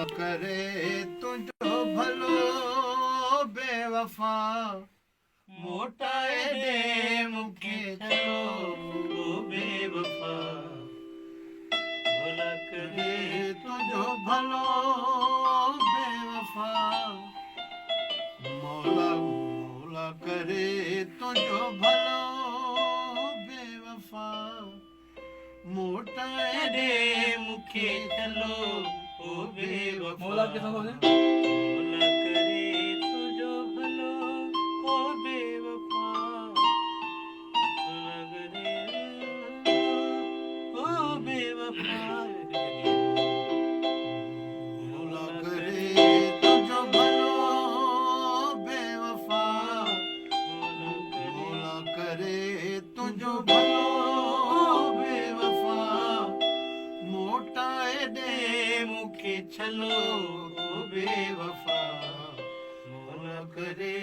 करे तुझो भलो बेवफा मोटाए दे मुखे चलो बेवफा मौला करे तुझो भलो बेवफा मौला मौला करे तुझो भलो बेवफा मोटाए दे मुखे चलो ओ बेवफा मौला के साथ मौला करे तुझो भलो ओ बेवफा मौला करे ओ बेवफा मौला करे तुझो भलो बेवफा मौला करे तुझो भलो मोटाए दे मुखे छलो ओ बेवफा मौला करे